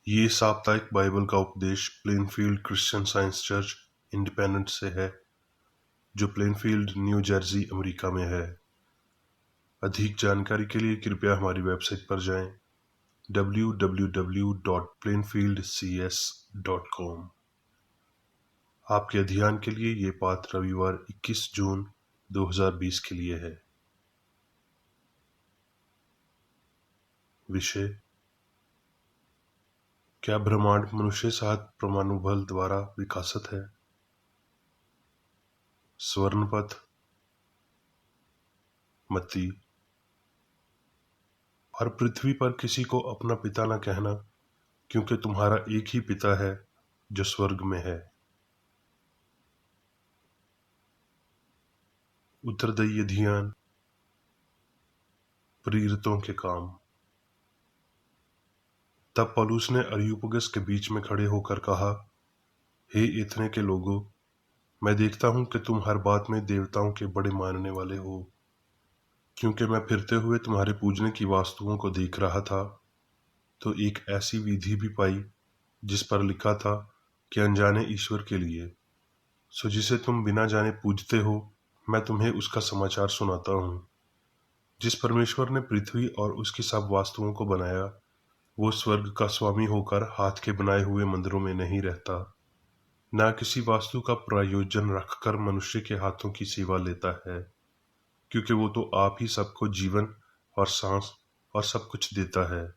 ये साप्ताहिक बाइबल का उपदेश Plainfield Christian science church independent से है, जो प्लेनफील्ड, न्यू जर्सी, अमेरिका में है। अधिक जानकारी के लिए कृपया हमारी वेबसाइट पर जाएं www.plainfieldcs.com। आपके ध्यान के लिए ये पाठ रविवार 21 जून 2020 के लिए है। विषय: क्या ब्रह्मांड मनुष्य साथ परमाणु बल द्वारा विकसित है? स्वर्णपथ मत्ती। और पृथ्वी पर किसी को अपना पिता न कहना, क्योंकि तुम्हारा एक ही पिता है जो स्वर्ग में है। उत्तरदायी ध्यान। प्रेरितों के काम। तब पौलुस ने अरियुपगस के बीच में खड़े होकर कहा, हे एथने के लोगों, मैं देखता हूं कि तुम हर बात में देवताओं के बड़े मानने वाले हो। क्योंकि मैं फिरते हुए तुम्हारे पूजने की वास्तुओं को देख रहा था, तो एक ऐसी विधि भी पाई जिस पर लिखा था कि अनजाने ईश्वर के लिए। सो जिसे तुम बिना जाने पूजते हो, मैं तुम्हें उसका समाचार सुनाता हूँ। जिस परमेश्वर ने पृथ्वी और उसकी सब वास्तुओं को बनाया, वो स्वर्ग का स्वामी होकर हाथ के बनाए हुए मंदिरों में नहीं रहता, ना किसी वास्तु का प्रयोजन रखकर मनुष्य के हाथों की सेवा लेता है, क्योंकि वो तो आप ही सबको जीवन और सांस और सब कुछ देता है।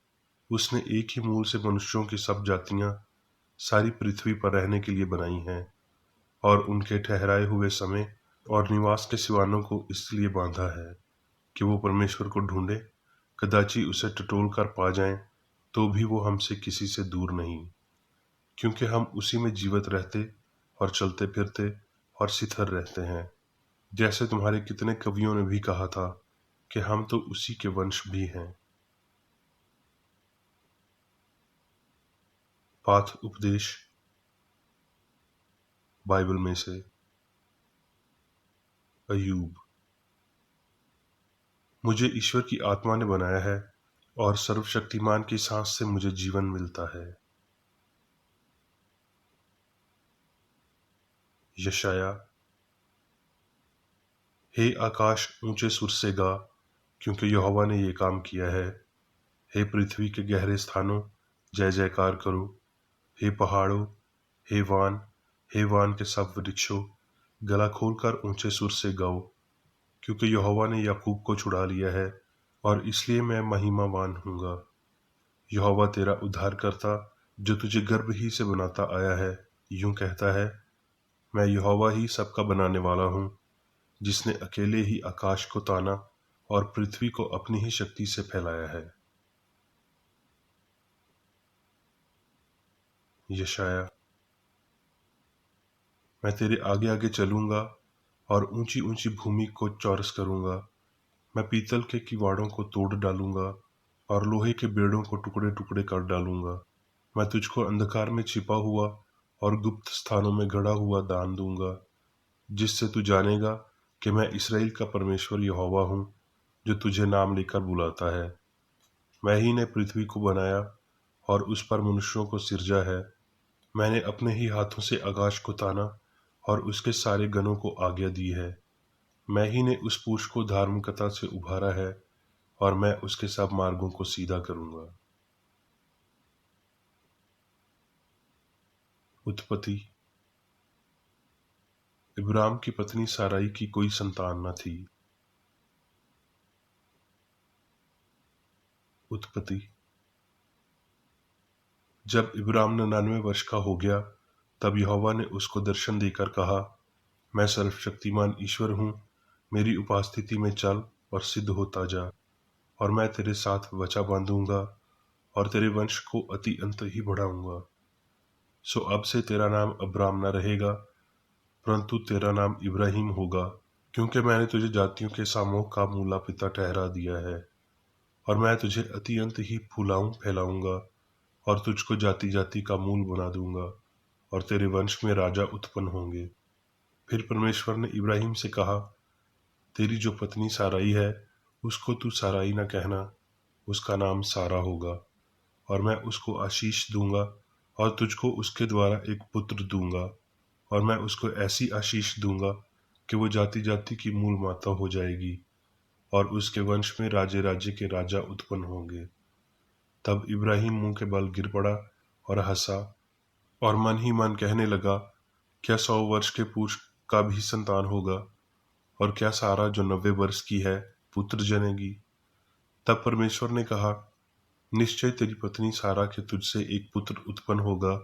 उसने एक ही मूल से मनुष्यों की सब जातियां सारी पृथ्वी पर रहने के लिए बनाई हैं, और उनके ठहराए हुए समय और निवास के सिवानों को इसलिए बांधा है कि वो परमेश्वर को ढूंढे, कदाचि उसे टटोल कर पा जाएं, तो भी वो हमसे किसी से दूर नहीं, क्योंकि हम उसी में जीवित रहते और चलते फिरते और शिथिल रहते हैं। जैसे तुम्हारे कितने कवियों ने भी कहा था कि हम तो उसी के वंश भी हैं। पाठ उपदेश बाइबल में से अय्यूब। मुझे ईश्वर की आत्मा ने बनाया है, और सर्वशक्तिमान की सांस से मुझे जीवन मिलता है। यशाया। हे आकाश, ऊंचे सुर से गा, क्योंकि यहोवा ने ये काम किया है। हे पृथ्वी के गहरे स्थानों, जय जयकार करो। हे पहाड़ों, हे वान के सब वृक्षों, गला खोलकर ऊंचे सुर से गाओ, क्योंकि यहोवा ने याकूब को छुड़ा लिया है, और इसलिए मैं महिमावान हूँगा। यहोवा तेरा उद्धार करता, जो तुझे गर्भ ही से बनाता आया है, यूं कहता है, मैं यहोवा ही सबका बनाने वाला हूँ, जिसने अकेले ही आकाश को ताना और पृथ्वी को अपनी ही शक्ति से फैलाया है। यशाया। मैं तेरे आगे आगे चलूंगा और ऊंची ऊंची भूमि को चौरस करूंगा। मैं पीतल के किवाड़ों को तोड़ डालूंगा और लोहे के बेड़ों को टुकड़े टुकड़े कर डालूंगा। मैं तुझको अंधकार में छिपा हुआ और गुप्त स्थानों में गड़ा हुआ दान दूंगा, जिससे तू जानेगा कि मैं इस्राएल का परमेश्वर यहोवा हूँ, जो तुझे नाम लेकर बुलाता है। मैं ही ने पृथ्वी को बनाया और उस पर मनुष्यों को सिरजा है। मैंने अपने ही हाथों से आकाश को ताना और उसके सारे गणों को आज्ञा दी है। मैं ही ने उस पुरुष को धार्मिकता से उभारा है, और मैं उसके सब मार्गों को सीधा करूंगा। उत्पत्ति। इब्राम की पत्नी साराई की कोई संतान न थी। उत्पत्ति। जब इब्राम 99 वर्ष का हो गया, तब यहोवा ने उसको दर्शन देकर कहा, मैं सर्वशक्तिमान ईश्वर हूँ, मेरी उपस्थिति में चल और सिद्ध होता जा, और मैं तेरे साथ वचा बांधूंगा और तेरे वंश को अति अंत ही बढ़ाऊंगा। सो अब से तेरा नाम अब्राम न रहेगा, परंतु तेरा नाम इब्राहिम होगा, क्योंकि मैंने तुझे जातियों के समूह का मूला पिता ठहरा दिया है। और मैं तुझे अति अंत ही फैलाऊंगा, और तुझको जाति जाति का मूल बना दूंगा, और तेरे वंश में राजा उत्पन्न होंगे। फिर परमेश्वर ने इब्राहिम से कहा, तेरी जो पत्नी साराई है, उसको तू साराई न कहना, उसका नाम सारा होगा, और मैं उसको आशीष दूंगा और तुझको उसके द्वारा एक पुत्र दूंगा, और मैं उसको ऐसी आशीष दूंगा कि वो जाति जाति की मूल माता हो जाएगी, और उसके वंश में राज्य राज्य के राजा उत्पन्न होंगे। तब इब्राहिम मुंह के बल गिर पड़ा और हंसा, और मन ही मन कहने लगा, क्या 100 वर्ष के पुरुष का भी संतान होगा? और क्या सारा जो 90 वर्ष की है पुत्र जनेगी? तब परमेश्वर ने कहा, निश्चय तेरी पत्नी सारा के तुझसे एक पुत्र उत्पन्न होगा,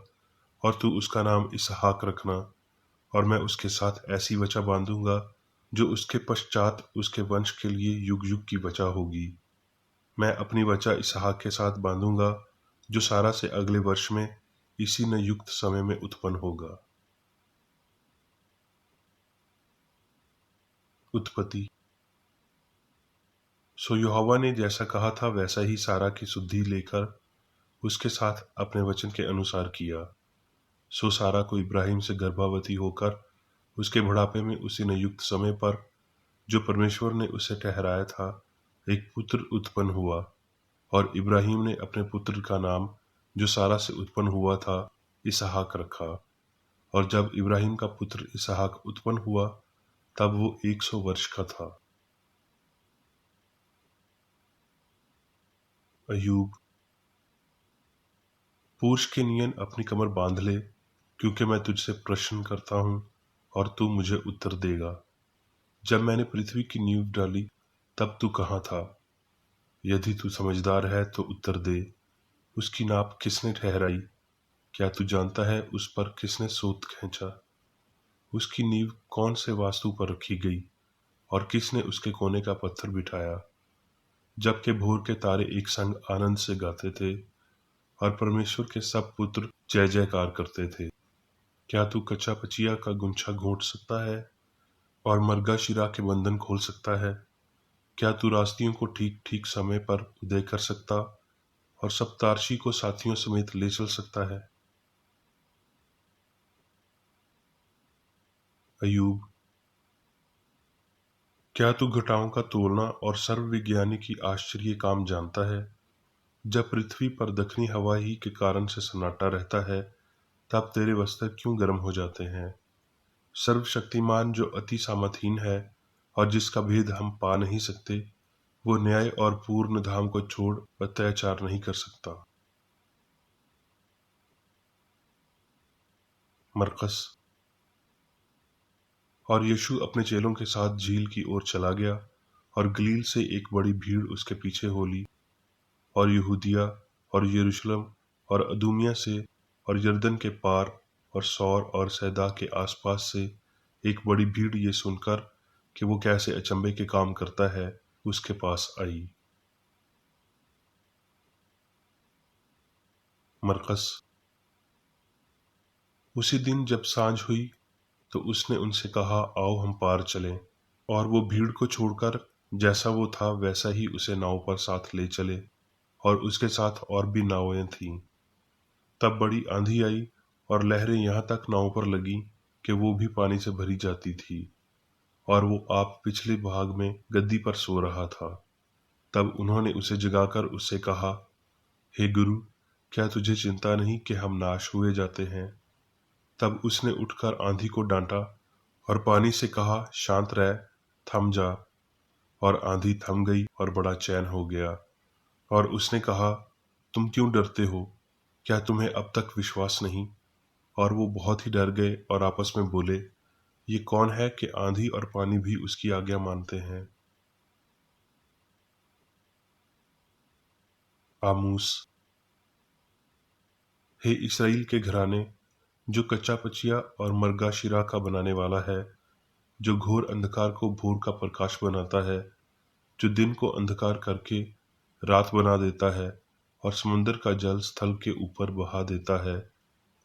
और तू उसका नाम इसहाक रखना, और मैं उसके साथ ऐसी वचा बांधूंगा जो उसके पश्चात उसके वंश के लिए युग युग की वचा होगी। मैं अपनी वचा इसहाक के साथ बांधूंगा, जो सारा से अगले वर्ष में इसी न युक्त समय में उत्पन्न होगा। उत्पत्ति। सो यहोवा ने जैसा कहा था वैसा ही सारा की सुधि लेकर उसके साथ अपने वचन के अनुसार किया। सो सारा को इब्राहिम से गर्भवती होकर उसके बुढ़ापे में उसी ने युक्त समय पर जो परमेश्वर ने उसे ठहराया था एक पुत्र उत्पन्न हुआ, और इब्राहिम ने अपने पुत्र का नाम जो सारा से उत्पन्न हुआ था इसहाक रखा। और जब इब्राहिम का पुत्र इसहाक उत्पन्न हुआ तब वो 100 वर्ष का था। अय्यूब। पुरुष के नियन अपनी कमर बांध ले, क्योंकि मैं तुझसे प्रश्न करता हूँ और तू मुझे उत्तर देगा। जब मैंने पृथ्वी की नींव डाली तब तू कहाँ था? यदि तू समझदार है तो उत्तर दे। उसकी नाप किसने ठहराई? क्या तू जानता है उस पर किसने सूत खींचा? उसकी नींव कौन से वास्तु पर रखी गई, और किसने उसके कोने का पत्थर बिठाया? जबकि भोर के तारे एक संग आनंद से गाते थे और परमेश्वर के सब पुत्र जय जयकार करते थे। क्या तू कच्चा पचिया का गुंछा घोंट सकता है और मर्गा शिरा के बंधन खोल सकता है? क्या तू रास्तियों को ठीक ठीक समय पर उदय कर सकता और सप्तार्षि को साथियों समेत ले चल सकता है? अय्यूब। क्या तू घटाओं का तोलना और सर्वविज्ञानी की आश्चर्य काम जानता है? जब पृथ्वी पर दक्षिणी हवा ही के कारण से सन्नाटा रहता है तब तेरे वस्त्र क्यों गर्म हो जाते हैं? सर्वशक्तिमान जो अति सामर्थहीन है और जिसका भेद हम पा नहीं सकते, वो न्याय और पूर्ण धाम को छोड़ अत्याचार नहीं कर सकता। मरकस। और यीशु अपने चेलों के साथ झील की ओर चला गया, और गलील से एक बड़ी भीड़ उसके पीछे हो ली, और यहूदिया और यरूशलेम और अदुमिया से और यरदन के पार और सौर और सैदा के आसपास से एक बड़ी भीड़ ये सुनकर कि वो कैसे अचंभे के काम करता है उसके पास आई। मरकस। उसी दिन जब सांझ हुई तो उसने उनसे कहा, आओ हम पार चलें। और वो भीड़ को छोड़कर जैसा वो था वैसा ही उसे नाव पर साथ ले चले, और उसके साथ और भी नावें थीं। तब बड़ी आंधी आई और लहरें यहाँ तक नाव पर लगी कि वो भी पानी से भरी जाती थी, और वो आप पिछले भाग में गद्दी पर सो रहा था। तब उन्होंने उसे जगाकर उससे कहा, हे गुरु, क्या तुझे चिंता नहीं कि हम नाश हुए जाते हैं? तब उसने उठकर आंधी को डांटा और पानी से कहा, शांत रह, थम जा। और आंधी थम गई और बड़ा चैन हो गया। और उसने कहा, तुम क्यों डरते हो? क्या तुम्हें अब तक विश्वास नहीं? और वो बहुत ही डर गए और आपस में बोले, ये कौन है कि आंधी और पानी भी उसकी आज्ञा मानते हैं? आमूस। हे इसराइल के घराने, जो कच्चा पचिया और मर्गा शिरा का बनाने वाला है, जो घोर अंधकार को भोर का प्रकाश बनाता है, जो दिन को अंधकार करके रात बना देता है और समुद्र का जल स्थल के ऊपर बहा देता है,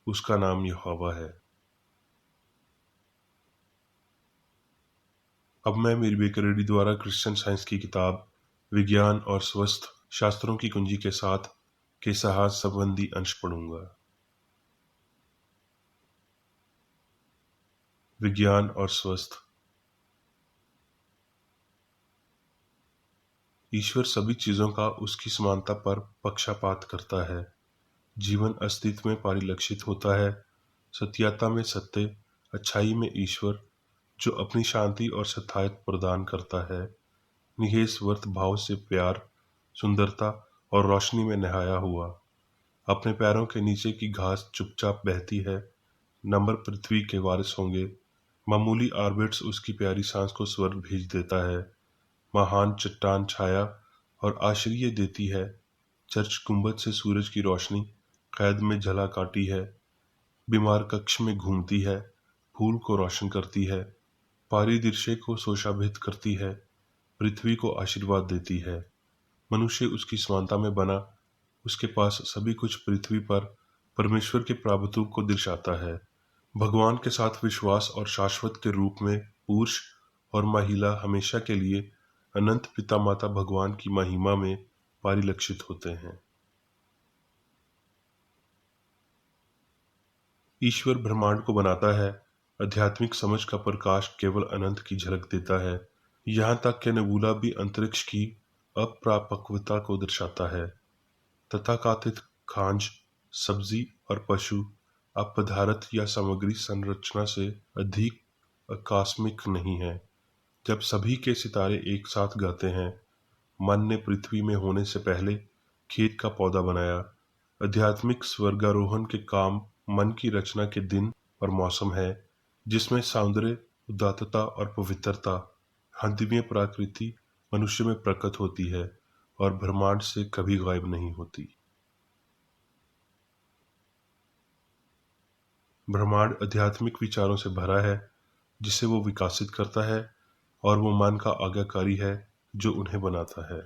उसका नाम यहोवा है। अब मैं मेरी बेकरेडी द्वारा क्रिश्चियन साइंस की किताब विज्ञान और स्वस्थ शास्त्रों की कुंजी के साथ के साहस संबंधी अंश पढ़ूंगा। विज्ञान और स्वस्थ। ईश्वर सभी चीजों का उसकी समानता पर पक्षपात करता है। जीवन अस्तित्व में परिलक्षित होता है, सत्यता में सत्य, अच्छाई में ईश्वर, जो अपनी शांति और सत्तायत प्रदान करता है। निःस्वार्थ भाव से प्यार, सुंदरता और रोशनी में नहाया हुआ। अपने पैरों के नीचे की घास चुपचाप बहती है, नम्र पृथ्वी के वारिस होंगे। मामूली आर्बिट्स उसकी प्यारी सांस को स्वर्ग भेज देता है। महान चट्टान छाया और आश्रय देती है। चर्च गुंबद से सूरज की रोशनी कैद में झला काटी है। बीमार कक्ष में घूमती है, फूल को रोशन करती है, पारिदृश्य को शोषाभित करती है, पृथ्वी को आशीर्वाद देती है। मनुष्य उसकी समानता में बना, उसके पास सभी कुछ पृथ्वी पर परमेश्वर के प्रभुत्व को दर्शाता है। भगवान के साथ विश्वास और शाश्वत के रूप में पुरुष और महिला हमेशा के लिए अनंत पिता माता भगवान की महिमा में परिलक्षित होते हैं। ईश्वर ब्रह्मांड को बनाता है। आध्यात्मिक समझ का प्रकाश केवल अनंत की झलक देता है। यहाँ तक कि नेबुला भी अंतरिक्ष की अप्रापक्वता को दर्शाता है। तथाकथित खांज, सब्जी और पशु अब पदार्थ या सामग्री संरचना से अधिक आकस्मिक नहीं है। जब सभी के सितारे एक साथ गाते हैं, मन ने पृथ्वी में होने से पहले खेत का पौधा बनाया। आध्यात्मिक स्वर्गारोहण के काम मन की रचना के दिन और मौसम है, जिसमें सौंदर्य, उदात्तता और पवित्रता, हंदीय प्रकृति मनुष्य में प्रकट होती है और ब्रह्मांड से कभी गायब नहीं होती। ब्रह्मांड आध्यात्मिक विचारों से भरा है, जिसे वो विकसित करता है, और वो मन का आज्ञाकारी है जो उन्हें बनाता है।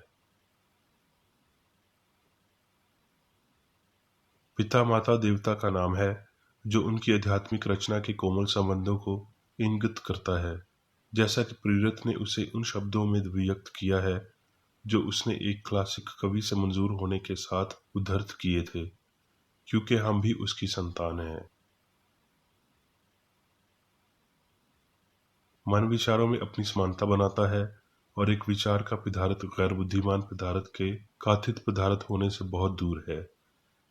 पिता माता देवता का नाम है, जो उनकी आध्यात्मिक रचना के कोमल संबंधों को इंगित करता है, जैसा कि प्रेरित ने उसे उन शब्दों में व्यक्त किया है जो उसने एक क्लासिक कवि से मंजूर होने के साथ उद्धृत किए थे, क्योंकि हम भी उसकी संतान हैं। मन विचारों में अपनी समानता बनाता है और एक विचार का पदार्थ गैर बुद्धिमान पदार्थ के कथित पदार्थ होने से बहुत दूर है।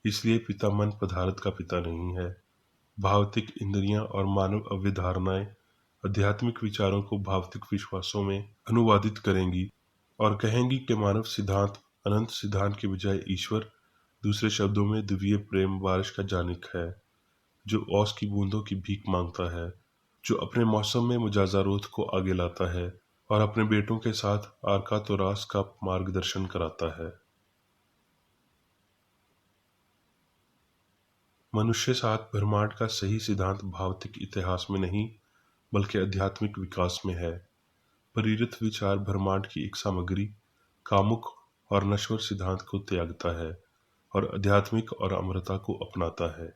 इसलिए पिता मन पदार्थ का पिता नहीं है। भौतिक इंद्रियां और मानव अवधारणाएं आध्यात्मिक विचारों को भौतिक विश्वासों में अनुवादित करेंगी और कहेंगी कि मानव सिद्धांत अनंत सिद्धांत के बजाय ईश्वर, दूसरे शब्दों में दिव्य प्रेम बारिश का जानिक है, जो ओस की बूंदों की भीख मांगता है, जो अपने मौसम में मुजाजरोत को आगे लाता है और अपने बेटों के साथ आरका तोरास का मार्गदर्शन कराता है। मनुष्य साथ ब्रह्मांड का सही सिद्धांत भौतिक इतिहास में नहीं, बल्कि आध्यात्मिक विकास में है। प्रेरित विचार ब्रह्मांड की एक सामग्री, कामुक और नश्वर सिद्धांत को त्यागता है और आध्यात्मिक और अमरता को अपनाता है।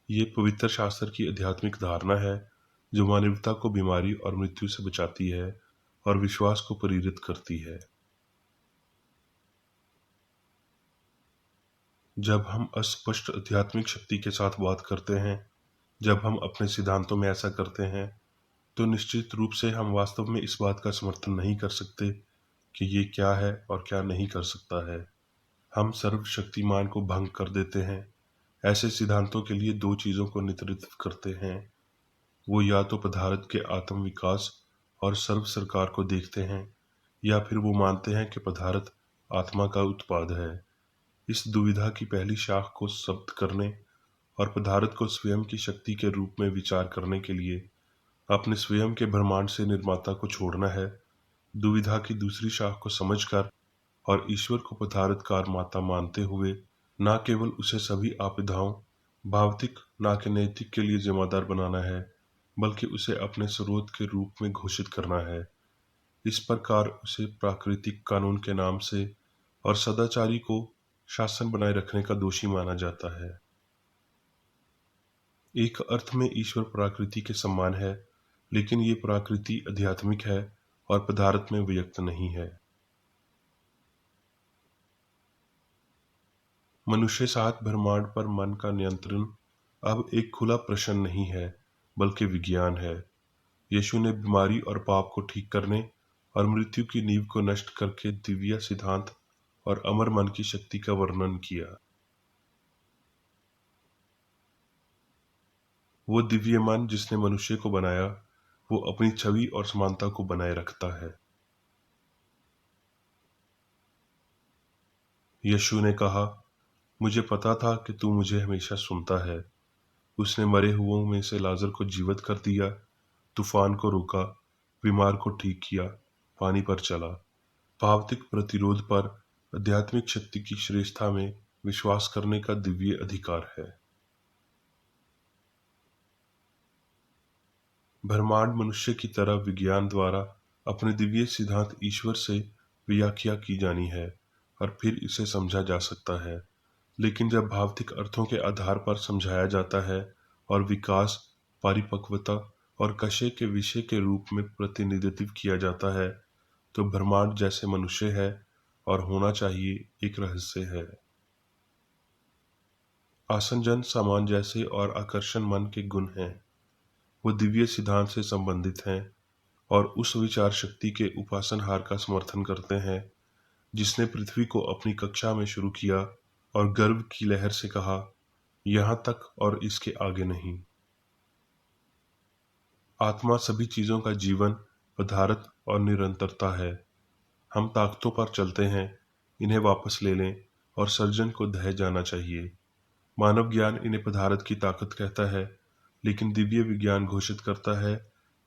ये पवित्र शास्त्र की आध्यात्मिक धारणा है, जो मानवता को बीमारी और मृत्यु से बचाती है और विश्वास को प्रेरित करती है। जब हम अस्पष्ट आध्यात्मिक शक्ति के साथ बात करते हैं, जब हम अपने सिद्धांतों में ऐसा करते हैं, तो निश्चित रूप से हम वास्तव में इस बात का समर्थन नहीं कर सकते कि ये क्या है और क्या नहीं कर सकता है। हम सर्वशक्तिमान को भंग कर देते हैं। ऐसे सिद्धांतों के लिए दो चीज़ों को नेतृत्व करते हैं। वो या तो पदार्थ के आत्म विकास और सर्व सरकार को देखते हैं, या फिर वो मानते हैं कि पदार्थ आत्मा का उत्पाद है। इस दुविधा की पहली शाख को जब्त करने और पदार्थ को स्वयं की शक्ति के रूप में विचार करने के लिए अपने स्वयं के ब्रह्मांड से निर्माता को छोड़ना है। दुविधा की दूसरी शाख को समझकर और ईश्वर को पदार्थकार माता मानते हुए न केवल उसे सभी आपदाओं, भौतिक न कि नैतिक के लिए जिम्मेदार बनाना है, बल्कि उसे अपने स्रोत के रूप में घोषित करना है। इस प्रकार उसे प्राकृतिक कानून के नाम से और सदाचारी को शासन बनाए रखने का दोषी माना जाता है। एक अर्थ में ईश्वर प्रकृति के समान है, लेकिन ये प्रकृति आध्यात्मिक है और पदार्थ में व्यक्त नहीं है। मनुष्य साथ ब्रह्मांड पर मन का नियंत्रण अब एक खुला प्रश्न नहीं है, बल्कि विज्ञान है। यीशु ने बीमारी और पाप को ठीक करने और मृत्यु की नींव को नष्ट करके दिव्य सिद्धांत और अमर मन की शक्ति का वर्णन किया। वो दिव्य मन जिसने मनुष्य को बनाया, वो अपनी छवि और समानता को बनाए रखता है। यीशु ने कहा, मुझे पता था कि तू मुझे हमेशा सुनता है। उसने मरे हुओं में से लाजर को जीवित कर दिया, तूफान को रोका, बीमार को ठीक किया, पानी पर चला। भावतिक प्रतिरोध पर आध्यात्मिक शक्ति की श्रेष्ठता में विश्वास करने का दिव्य अधिकार है। ब्रह्मांड मनुष्य की तरह विज्ञान द्वारा अपने दिव्य सिद्धांत ईश्वर से व्याख्या की जानी है और फिर इसे समझा जा सकता है। लेकिन जब भौतिक अर्थों के आधार पर समझाया जाता है और विकास, परिपक्वता और कषय के विषय के रूप में प्रतिनिधित्व किया जाता है, तो ब्रह्मांड जैसे मनुष्य है और होना चाहिए एक रहस्य है। आसंजन, सामान जैसे और आकर्षण मन के गुण हैं। वो दिव्य सिद्धांत से संबंधित हैं और उस विचार शक्ति के उपासनहार का समर्थन करते हैं जिसने पृथ्वी को अपनी कक्षा में शुरू किया और गर्व की लहर से कहा, यहाँ तक और इसके आगे नहीं। आत्मा सभी चीजों का जीवन, पदार्थ और निरंतरता है। हम ताकतों पर चलते हैं, इन्हें वापस ले लें और सर्जन को दह जाना चाहिए। मानव ज्ञान इन्हें पदार्थ की ताकत कहता है, लेकिन दिव्य विज्ञान घोषित करता है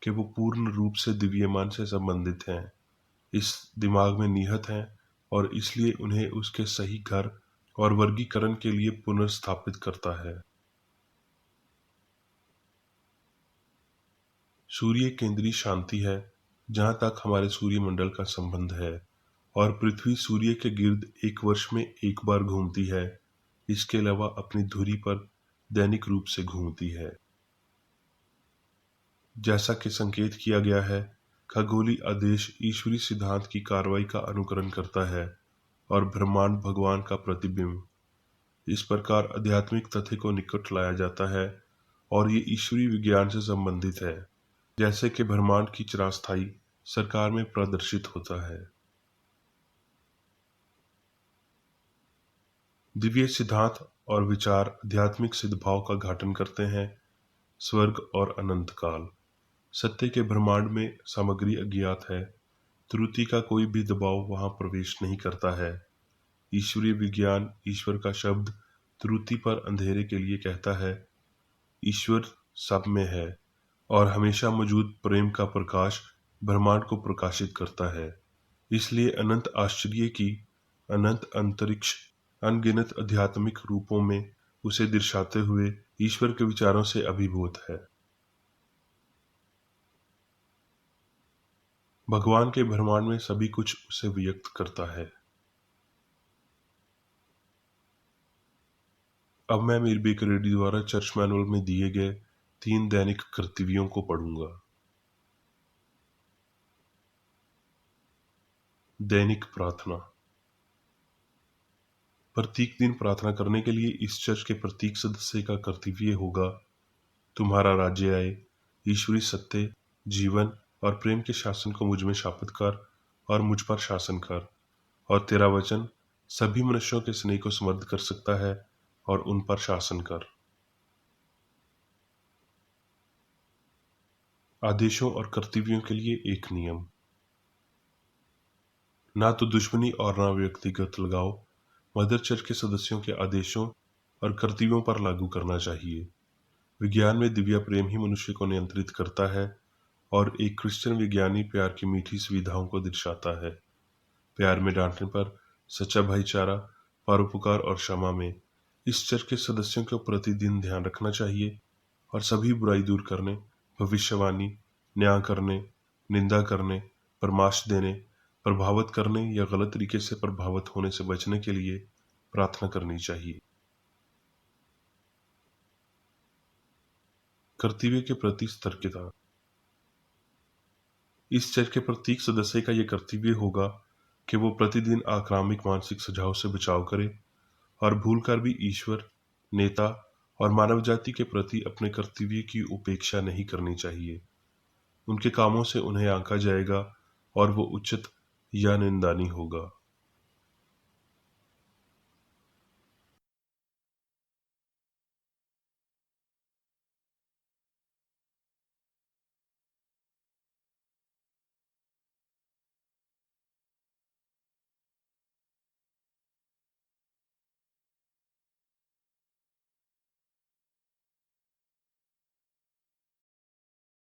कि वो पूर्ण रूप से दिव्य मन से संबंधित हैं, इस दिमाग में निहित हैं और इसलिए उन्हें उसके सही घर और वर्गीकरण के लिए पुनर्स्थापित करता है। सूर्य केंद्रीय शांति है जहाँ तक हमारे सूर्यमंडल का संबंध है, और पृथ्वी सूर्य के गिर्द एक वर्ष में एक बार घूमती है। इसके अलावा अपनी धुरी पर दैनिक रूप से घूमती है। जैसा कि संकेत किया गया है, खगोलीय आदेश ईश्वरीय सिद्धांत की कार्रवाई का अनुकरण करता है और ब्रह्मांड भगवान का प्रतिबिंब। इस प्रकार आध्यात्मिक तथ्य को निकट लाया जाता है और ये ईश्वरीय विज्ञान से संबंधित है, जैसे कि ब्रह्मांड की चिरस्थायी सरकार में प्रदर्शित होता है। दिव्य सिद्धांत और विचार आध्यात्मिक सिद्धभाव का घाटन करते हैं। स्वर्ग और अनंत काल। सत्य के ब्रह्मांड में सामग्री अज्ञात है। त्रुटि का कोई भी दबाव वहां प्रवेश नहीं करता है। ईश्वरीय विज्ञान ईश्वर का शब्द त्रुटि पर अंधेरे के लिए कहता है। ईश्वर सब में है और हमेशा मौजूद प्रेम का प्रकाश ब्रह्मांड को प्रकाशित करता है। इसलिए अनंत आश्चर्य की अनंत अंतरिक्ष अनगिनत आध्यात्मिक रूपों में उसे दर्शाते हुए ईश्वर के विचारों से अभिभूत है। भगवान के ब्रह्मांड में सभी कुछ उसे व्यक्त करता है। अब मैं मीर बेकर रेड्डी द्वारा चर्च मैनुअल में दिए गए 3 दैनिक कर्तव्यों को पढ़ूंगा। दैनिक प्रार्थना। प्रत्येक दिन प्रार्थना करने के लिए इस चर्च के प्रत्येक सदस्य का कर्तव्य होगा, तुम्हारा राज्य आए, ईश्वरीय सत्य, जीवन और प्रेम के शासन को मुझ में स्थापित कर और मुझ पर शासन कर, और तेरा वचन सभी मनुष्यों के स्नेह को समृद्ध कर सकता है और उन पर शासन कर। आदेशों और कर्तव्यों के लिए एक नियम। ना तो दुश्मनी और ना व्यक्तिगत लगाव मदर चर्च के सदस्यों के आदेशों और कर्तव्यों पर लागू करना चाहिए। विज्ञान में दिव्य प्रेम ही मनुष्य को नियंत्रित करता है और एक क्रिश्चियन विज्ञानी प्यार की मीठी सुविधाओं को दर्शाता है। प्यार में डांटने पर, सच्चा भाईचारा, परोपकार और क्षमा में। इस चर्च के सदस्यों को प्रतिदिन ध्यान रखना चाहिए और सभी बुराई दूर करने, भविष्यवाणी, न्याय करने, निंदा करने, परामर्श देने, प्रभावित करने या गलत तरीके से प्रभावित होने से बचने के लिए प्रार्थना करनी चाहिए। कर्तव्य के प्रति सतर्कता। इस चर्च के प्रत्येक सदस्य का यह कर्तव्य होगा कि वो प्रतिदिन आक्रामक मानसिक सुझाव से बचाव करे और भूलकर भी ईश्वर, नेता और मानव जाति के प्रति अपने कर्तव्य की उपेक्षा नहीं करनी चाहिए। उनके कामों से उन्हें आंका जाएगा और वो उचित या निंदनीय होगा।